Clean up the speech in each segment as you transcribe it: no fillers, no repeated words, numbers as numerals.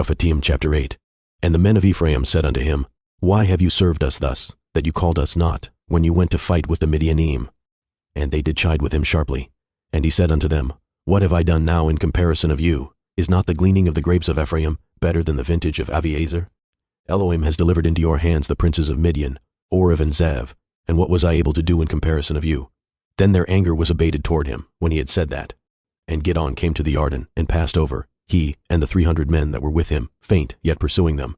Shofetiym chapter 8. And the men of Ephraim said unto him, Why have you served us thus, that you called us not, when you went to fight with the Midianim? And they did chide with him sharply. And he said unto them, What have I done now in comparison of you? Is not the gleaning of the grapes of Ephraim better than the vintage of Aviezer? Elohim has delivered into your hands the princes of Midian, Oreb and Zev, and what was I able to do in comparison of you? Then their anger was abated toward him, when he had said that. And Gideon came to the Yarden, and passed over, he and the 300 men that were with him, faint, yet pursuing them.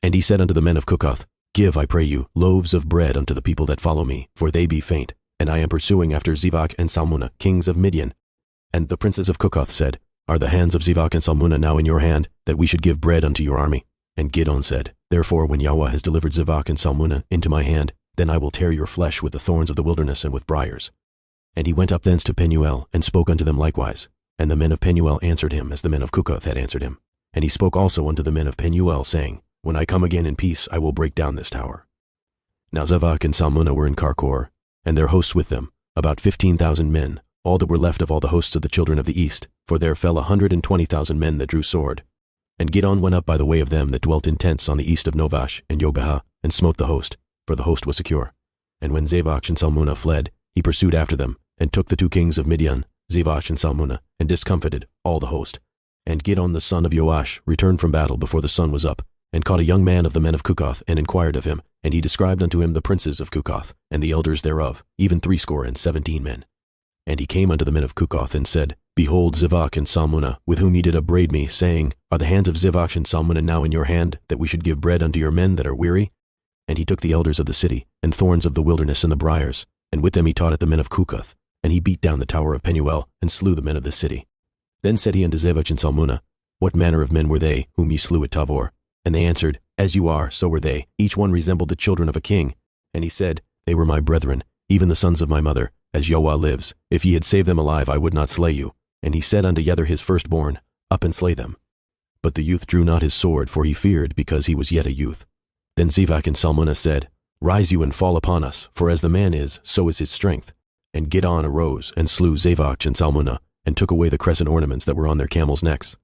And he said unto the men of Cuckoth, Give, I pray you, loaves of bread unto the people that follow me, for they be faint, and I am pursuing after Zivach and Salmunna, kings of Midian. And the princes of Cuckoth said, Are the hands of Zivach and Salmunna now in your hand, that we should give bread unto your army? And Gideon said, Therefore when Yahweh has delivered Zivach and Salmunna into my hand, then I will tear your flesh with the thorns of the wilderness and with briars. And he went up thence to Penuel, and spoke unto them likewise. And the men of Penuel answered him as the men of Cuckoth had answered him. And he spoke also unto the men of Penuel, saying, When I come again in peace, I will break down this tower. Now Zivach and Salmunna were in Karkor, and their hosts with them, about 15,000 men, all that were left of all the hosts of the children of the east, for there fell 120,000 men that drew sword. And Gideon went up by the way of them that dwelt in tents on the east of Novash and Jobehah, and smote the host, for the host was secure. And when Zivach and Salmunna fled, he pursued after them, and took the 2 kings of Midian, Zivach and Salmunna, and discomfited all the host. And Gideon the son of Joash returned from battle before the sun was up, and caught a young man of the men of Cuckoth, and inquired of him, and he described unto him the princes of Cuckoth, and the elders thereof, even 70 men. And he came unto the men of Cuckoth, and said, Behold Zivach and Salmunna, with whom ye did upbraid me, saying, Are the hands of Zivach and Salmunna now in your hand, that we should give bread unto your men that are weary? And he took the elders of the city, and thorns of the wilderness and the briars, and with them he taught at the men of Cuckoth, and he beat down the tower of Penuel, and slew the men of the city. Then said he unto Zivach and Salmunna, What manner of men were they, whom ye slew at Tavor? And they answered, As you are, so were they. Each one resembled the children of a king. And he said, They were my brethren, even the sons of my mother. As Yahweh lives, if ye had saved them alive, I would not slay you. And he said unto Jether his firstborn, Up and slay them. But the youth drew not his sword, for he feared, because he was yet a youth. Then Zivach and Salmunna said, Rise you and fall upon us, for as the man is, so is his strength. And Gideon arose, and slew Zivach and Salmunna, and took away the crescent ornaments that were on their camels' necks.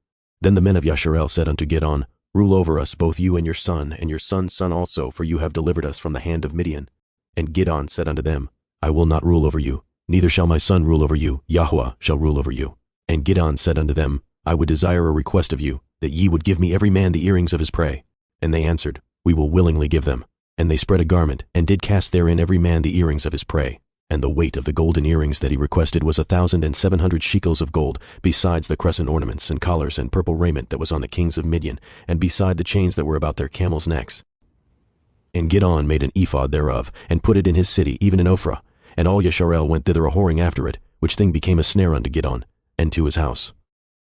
Then the men of Yasharel said unto Gideon, Rule over us, both you and your son's son also, for you have delivered us from the hand of Midian. And Gideon said unto them, I will not rule over you, neither shall my son rule over you, Yahweh shall rule over you. And Gideon said unto them, I would desire a request of you, that ye would give me every man the earrings of his prey. And they answered, We will willingly give them. And they spread a garment, and did cast therein every man the earrings of his prey. And the weight of the golden earrings that he requested was 1,700 shekels of gold, besides the crescent ornaments and collars and purple raiment that was on the kings of Midian, and beside the chains that were about their camels' necks. And Gideon made an ephod thereof, and put it in his city, even in Ophrah. And all Yasharel went thither a-whoring after it, which thing became a snare unto Gideon, and to his house.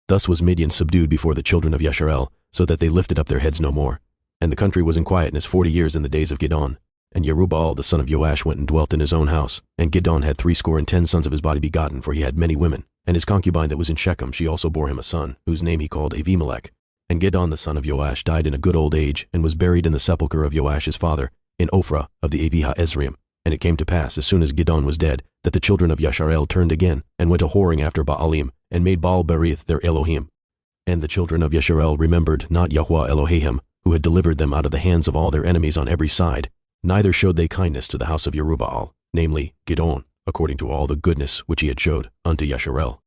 Thus was Midian subdued before the children of Yasharel, so that they lifted up their heads no more. And the country was in quietness 40 years in the days of Gideon. And Jerubbaal the son of Joash went and dwelt in his own house. And Gideon had 70 sons of his body begotten, for he had many women. And his concubine that was in Shechem, she also bore him a son, whose name he called Avimelech. And Gideon the son of Joash died in a good old age, and was buried in the sepulchre of Joash his father, in Ophrah of the Avihah-Ezraim. And it came to pass, as soon as Gideon was dead, that the children of Yasharel turned again, and went a-whoring after Baalim, and made Baal-berith their Elohim. And the children of Yasharel remembered not Yahweh Elohim, who had delivered them out of the hands of all their enemies on every side, neither showed they kindness to the house of Jerubbaal, namely Gideon, according to all the goodness which he had showed unto Yasharel.